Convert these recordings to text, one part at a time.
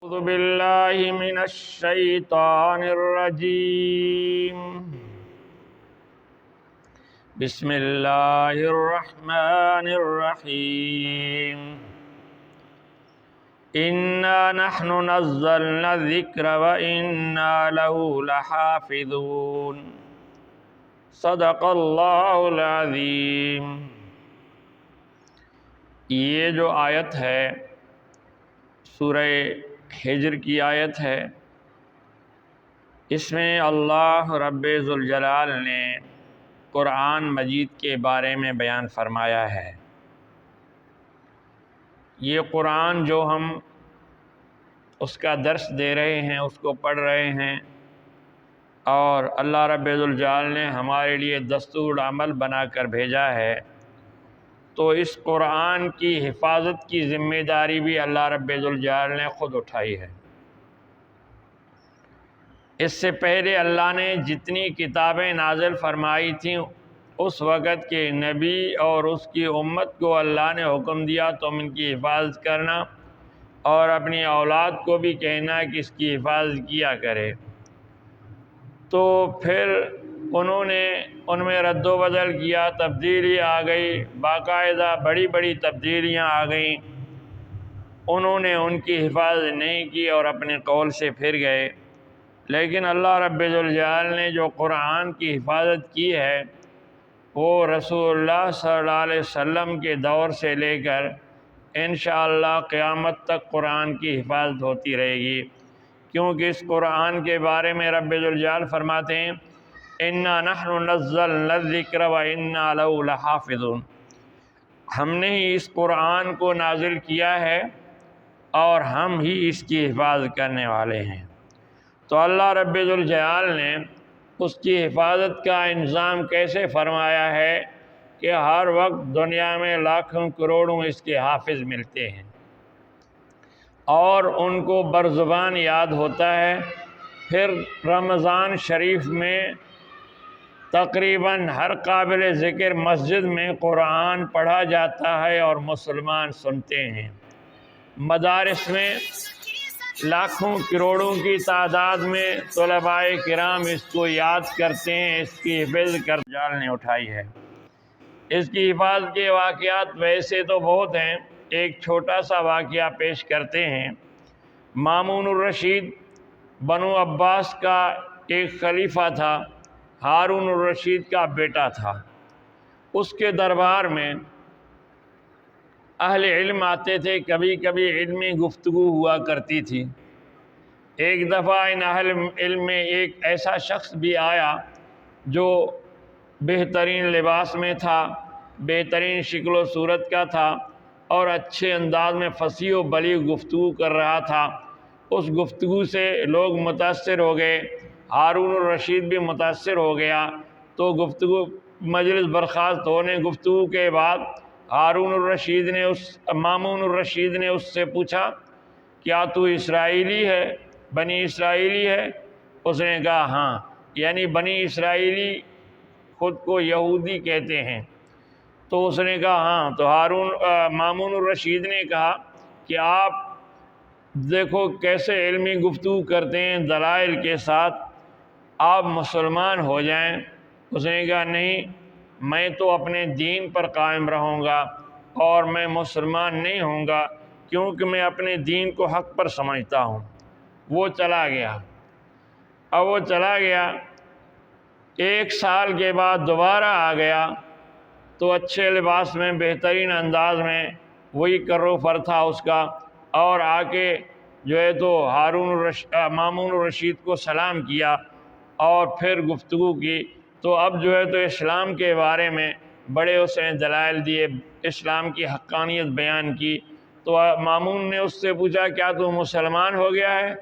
أعوذ بالله من الشيطان الرجيم بسم الله الرحمن الرحيم إنا نحن نزلنا الذكر وإنا له لحافظون صدق اللہ العظیم۔ یہ جو آیت ہے سورہ ہجر کی آیت ہے، اس میں اللہ رب ذوالجلال نے قرآن مجید کے بارے میں بیان فرمایا ہے۔ یہ قرآن جو ہم اس کا درس دے رہے ہیں، اس کو پڑھ رہے ہیں، اور اللہ رب ذوالجلال نے ہمارے لیے دستور عمل بنا کر بھیجا ہے، تو اس قرآن کی حفاظت کی ذمہ داری بھی اللہ رب ذوالجلال نے خود اٹھائی ہے۔ اس سے پہلے اللہ نے جتنی کتابیں نازل فرمائی تھیں، اس وقت کے نبی اور اس کی امت کو اللہ نے حکم دیا تم ان کی حفاظت کرنا، اور اپنی اولاد کو بھی کہنا کہ اس کی حفاظت کیا کرے۔ تو پھر انہوں نے ان میں رد و بدل کیا، تبدیلی آ گئی، باقاعدہ بڑی بڑی تبدیلیاں آ گئیں۔ انہوں نے ان کی حفاظت نہیں کی اور اپنے قول سے پھر گئے۔ لیکن اللہ رب ذوالجلال نے جو قرآن کی حفاظت کی ہے، وہ رسول اللہ صلی اللہ علیہ وسلم کے دور سے لے کر انشاءاللہ قیامت تک قرآن کی حفاظت ہوتی رہے گی، کیونکہ اس قرآن کے بارے میں رب ذوالجلال فرماتے ہیں اِنَّا نَحْنُ نَزَّلْنَا الذِّكْرَ وَإِنَّا لَهُ لَحَافِظُونَ۔ ہم نے ہی اس قرآن کو نازل کیا ہے اور ہم ہی اس کی حفاظت کرنے والے ہیں۔ تو اللہ رب ذوالجلال نے اس کی حفاظت کا انتظام کیسے فرمایا ہے کہ ہر وقت دنیا میں لاکھوں کروڑوں اس کے حافظ ملتے ہیں، اور ان کو برزبان یاد ہوتا ہے۔ پھر رمضان شریف میں تقریباً ہر قابل ذکر مسجد میں قرآن پڑھا جاتا ہے اور مسلمان سنتے ہیں۔ مدارس میں لاکھوں کروڑوں کی تعداد میں طلباء کرام اس کو یاد کرتے ہیں، اس کی حفاظت جال نے اٹھائی ہے۔ اس کی حفاظت کے واقعات ویسے تو بہت ہیں، ایک چھوٹا سا واقعہ پیش کرتے ہیں۔ مامون الرشید بنو عباس کا ایک خلیفہ تھا، ہارون الرشید کا بیٹا تھا۔ اس کے دربار میں اہل علم آتے تھے، کبھی کبھی علمی گفتگو ہوا کرتی تھی۔ ایک دفعہ ان اہل علم میں ایک ایسا شخص بھی آیا جو بہترین لباس میں تھا، بہترین شکل و صورت کا تھا، اور اچھے انداز میں فصیح و بلیغ گفتگو کر رہا تھا۔ اس گفتگو سے لوگ متاثر ہو گئے، ہارون الرشید بھی متاثر ہو گیا۔ تو گفتگو مجلس برخاست ہونے گفتگو کے بعد مامون الرشید نے اس سے پوچھا کیا تو اسرائیلی ہے، بنی اسرائیلی ہے؟ اس نے کہا ہاں، یعنی بنی اسرائیلی خود کو یہودی کہتے ہیں۔ تو اس نے کہا ہاں۔ تو مامون الرشید نے کہا کہ آپ دیکھو کیسے علمی گفتگو کرتے ہیں دلائل کے ساتھ، آپ مسلمان ہو جائیں۔ اس نے کہا نہیں، میں تو اپنے دین پر قائم رہوں گا اور میں مسلمان نہیں ہوں گا، کیونکہ میں اپنے دین کو حق پر سمجھتا ہوں۔ وہ چلا گیا۔ اب وہ چلا گیا، ایک سال کے بعد دوبارہ آ گیا، تو اچھے لباس میں بہترین انداز میں وہی کر و فر تھا اس کا، اور آ کے جو ہے تو مامون الرشید کو سلام کیا اور پھر گفتگو کی۔ تو اب جو ہے تو اسلام کے بارے میں بڑے اس نے دلائل دیے، اسلام کی حقانیت بیان کی۔ تو مامون نے اس سے پوچھا کیا تو مسلمان ہو گیا ہے؟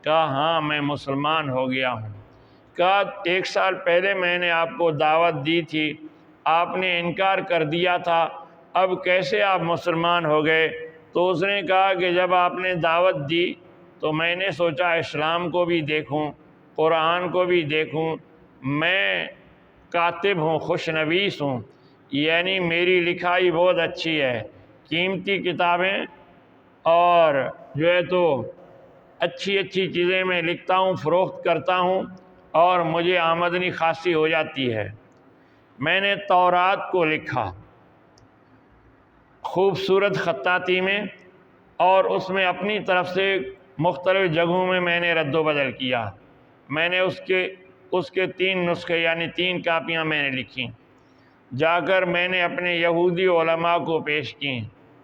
کہا ہاں میں مسلمان ہو گیا ہوں۔ کہا ایک سال پہلے میں نے آپ کو دعوت دی تھی، آپ نے انکار کر دیا تھا، اب کیسے آپ مسلمان ہو گئے؟ تو اس نے کہا کہ جب آپ نے دعوت دی تو میں نے سوچا اسلام کو بھی دیکھوں، قرآن کو بھی دیکھوں۔ میں کاتب ہوں، خوش نویس ہوں، یعنی میری لکھائی بہت اچھی ہے، قیمتی کتابیں اور جو ہے تو اچھی اچھی چیزیں میں لکھتا ہوں، فروخت کرتا ہوں اور مجھے آمدنی خاصی ہو جاتی ہے۔ میں نے تورات کو لکھا خوبصورت خطاطی میں، اور اس میں اپنی طرف سے مختلف جگہوں میں نے رد و بدل کیا۔ میں نے اس کے 3 نسخے یعنی 3 کاپیاں میں نے لکھیں، جا کر میں نے اپنے یہودی علماء کو پیش کیں۔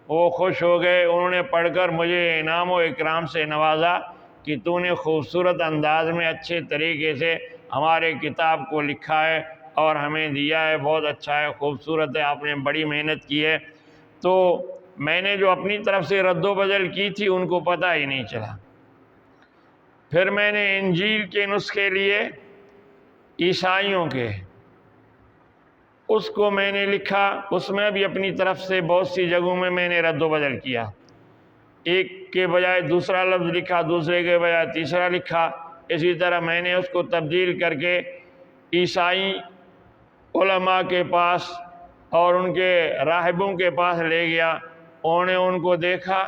وہ خوش ہو گئے، انہوں نے پڑھ کر مجھے انعام و اکرام سے نوازا کہ تو نے خوبصورت انداز میں اچھے طریقے سے ہمارے کتاب کو لکھا ہے اور ہمیں دیا ہے، بہت اچھا ہے، خوبصورت ہے، آپ نے بڑی محنت کی ہے۔ تو میں نے جو اپنی طرف سے رد و بدل کی تھی ان کو پتہ ہی نہیں چلا۔ پھر میں نے انجیل کے نسخے لیے عیسائیوں کے، اس کو میں نے لکھا، اس میں بھی اپنی طرف سے بہت سی جگہوں میں نے رد و بدل کیا، ایک کے بجائے دوسرا لفظ لکھا، دوسرے کے بجائے تیسرا لکھا، اسی طرح میں نے اس کو تبدیل کر کے عیسائی علماء کے پاس اور ان کے راہبوں کے پاس لے گیا۔ انہوں نے ان کو دیکھا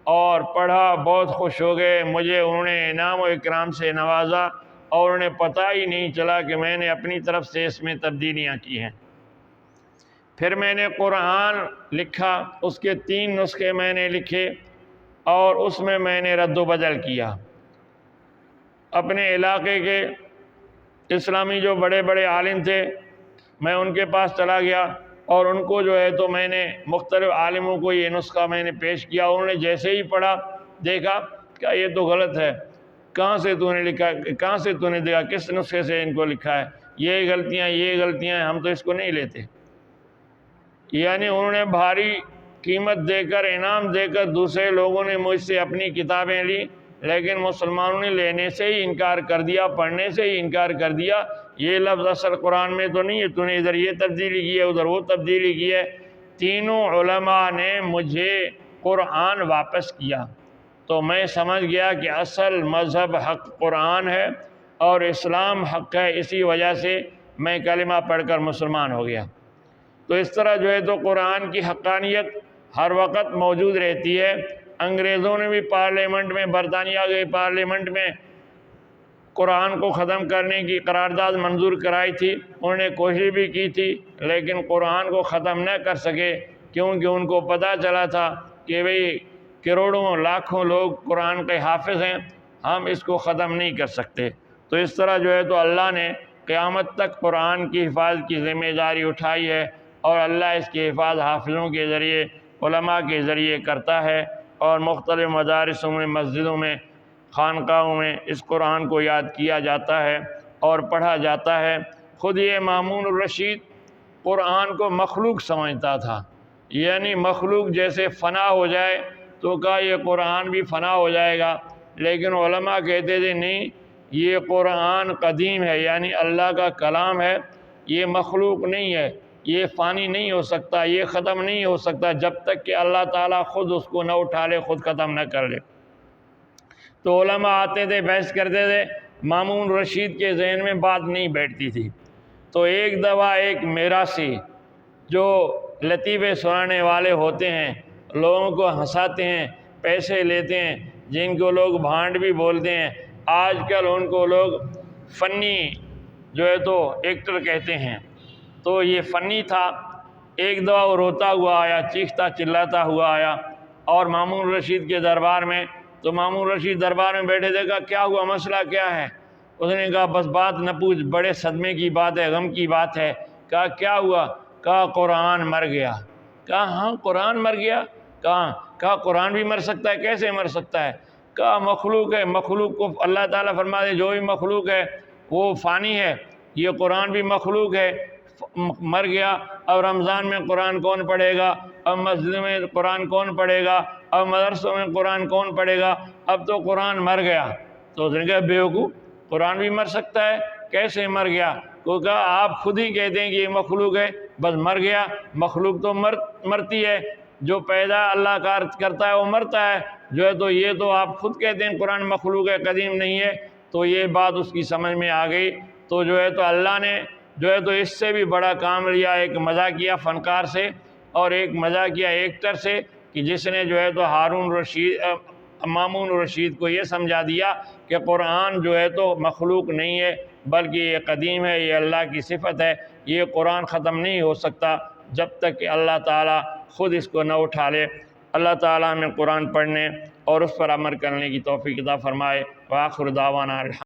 اور پڑھا، بہت خوش ہو گئے، مجھے انہوں نے انعام و اکرام سے نوازا اور انہیں پتہ ہی نہیں چلا کہ میں نے اپنی طرف سے اس میں تبدیلیاں کی ہیں۔ پھر میں نے قرآن لکھا، اس کے 3 نسخے میں نے لکھے اور اس میں نے رد و بدل کیا۔ اپنے علاقے کے اسلامی جو بڑے بڑے عالم تھے میں ان کے پاس چلا گیا اور ان کو جو ہے تو میں نے مختلف عالموں کو یہ نسخہ میں نے پیش کیا۔ انہوں نے جیسے ہی پڑھا دیکھا کہ یہ تو غلط ہے، کہاں سے تو نے لکھا، کہاں سے تو نے دیکھا، کس نسخے سے ان کو لکھا ہے، یہ غلطیاں ہیں، ہم تو اس کو نہیں لیتے۔ یعنی انہوں نے بھاری قیمت دے کر، انعام دے کر دوسرے لوگوں نے مجھ سے اپنی کتابیں لی، لیکن مسلمانوں نے لینے سے ہی انکار کر دیا، پڑھنے سے ہی انکار کر دیا۔ یہ لفظ اصل قرآن میں تو نہیں ہے، تو نے ادھر یہ تبدیلی کی ہے، ادھر وہ تبدیلی کی ہے۔ تینوں علماء نے مجھے قرآن واپس کیا، تو میں سمجھ گیا کہ اصل مذہب حق قرآن ہے اور اسلام حق ہے، اسی وجہ سے میں کلمہ پڑھ کر مسلمان ہو گیا۔ تو اس طرح جو ہے تو قرآن کی حقانیت ہر وقت موجود رہتی ہے۔ انگریزوں نے بھی پارلیمنٹ میں، برطانیہ کے پارلیمنٹ میں قرآن کو ختم کرنے کی قرارداد منظور کرائی تھی، انہوں نے کوشش بھی کی تھی لیکن قرآن کو ختم نہ کر سکے، کیونکہ ان کو پتہ چلا تھا کہ بھئی کروڑوں لاکھوں لوگ قرآن کے حافظ ہیں، ہم اس کو ختم نہیں کر سکتے۔ تو اس طرح جو ہے تو اللہ نے قیامت تک قرآن کی حفاظت کی ذمہ داری اٹھائی ہے، اور اللہ اس کی حفاظت حافظوں کے ذریعے، علماء کے ذریعے کرتا ہے، اور مختلف مدارسوں میں، مسجدوں میں، خانقاہوں میں اس قرآن کو یاد کیا جاتا ہے اور پڑھا جاتا ہے۔ خود یہ مامون الرشید قرآن کو مخلوق سمجھتا تھا، یعنی مخلوق جیسے فنا ہو جائے تو کہا یہ قرآن بھی فنا ہو جائے گا، لیکن علماء کہتے تھے نہیں، یہ قرآن قدیم ہے، یعنی اللہ کا کلام ہے، یہ مخلوق نہیں ہے، یہ فانی نہیں ہو سکتا، یہ ختم نہیں ہو سکتا جب تک کہ اللہ تعالیٰ خود اس کو نہ اٹھا لے، خود ختم نہ کر لے۔ تو علماء آتے تھے، بحث کرتے تھے، مامون رشید کے ذہن میں بات نہیں بیٹھتی تھی۔ تو ایک دفعہ ایک میراثی جو لطیفے سنانے والے ہوتے ہیں، لوگوں کو ہنساتے ہیں، پیسے لیتے ہیں، جن کو لوگ بھانڈ بھی بولتے ہیں، آج کل ان کو لوگ فنی جو ہے تو ایکٹر کہتے ہیں۔ تو یہ فنی تھا، ایک دفعہ وہ روتا ہوا آیا، چیختا چلاتا ہوا آیا اور مامون رشید کے دربار میں۔ تو مامون رشید دربار میں بیٹھے تھے، کہا کیا ہوا، مسئلہ کیا ہے؟ اس نے کہا بس بات نہ پوچھ، بڑے صدمے کی بات ہے، غم کی بات ہے۔ کہا کیا ہوا؟ کہا قرآن مر گیا۔ کہا ہاں قرآن مر گیا؟ کہا قرآن بھی مر سکتا ہے؟ کیسے مر سکتا ہے؟ کہا مخلوق ہے، مخلوق کو اللہ تعالیٰ فرماتے ہیں جو بھی مخلوق ہے وہ فانی ہے، یہ قرآن بھی مخلوق ہے، مر گیا۔ اب رمضان میں قرآن کون پڑھے گا؟ اب مسجد میں قرآن کون پڑھے گا؟ اب مدرسوں میں قرآن کون پڑھے گا؟ اب تو قرآن مر گیا۔ تو اس نے کہا بیوقوف، قرآن بھی مر سکتا ہے؟ کیسے مر گیا؟ تو کہا آپ خود ہی کہتے ہیں کہ یہ مخلوق ہے، بس مر گیا۔ مخلوق تو مرتی ہے، جو پیدا اللہ کرتا ہے وہ مرتا ہے، جو ہے تو یہ تو آپ خود کہتے ہیں قرآن مخلوق ہے، قدیم نہیں ہے۔ تو یہ بات اس کی سمجھ میں آ گئی۔ تو جو ہے تو اللہ نے جو ہے تو اس سے بھی بڑا کام لیا، ایک مزاحیہ فنکار سے اور ایک مزاحیہ ایکٹر سے، کہ جس نے جو ہے تو مامون الرشید کو یہ سمجھا دیا کہ قرآن جو ہے تو مخلوق نہیں ہے بلکہ یہ قدیم ہے، یہ اللہ کی صفت ہے، یہ قرآن ختم نہیں ہو سکتا جب تک کہ اللہ تعالیٰ خود اس کو نہ اٹھا لے۔ اللہ تعالیٰ ہمیں قرآن پڑھنے اور اس پر عمل کرنے کی توفیق عطا فرمائے۔ وآخر دعوانا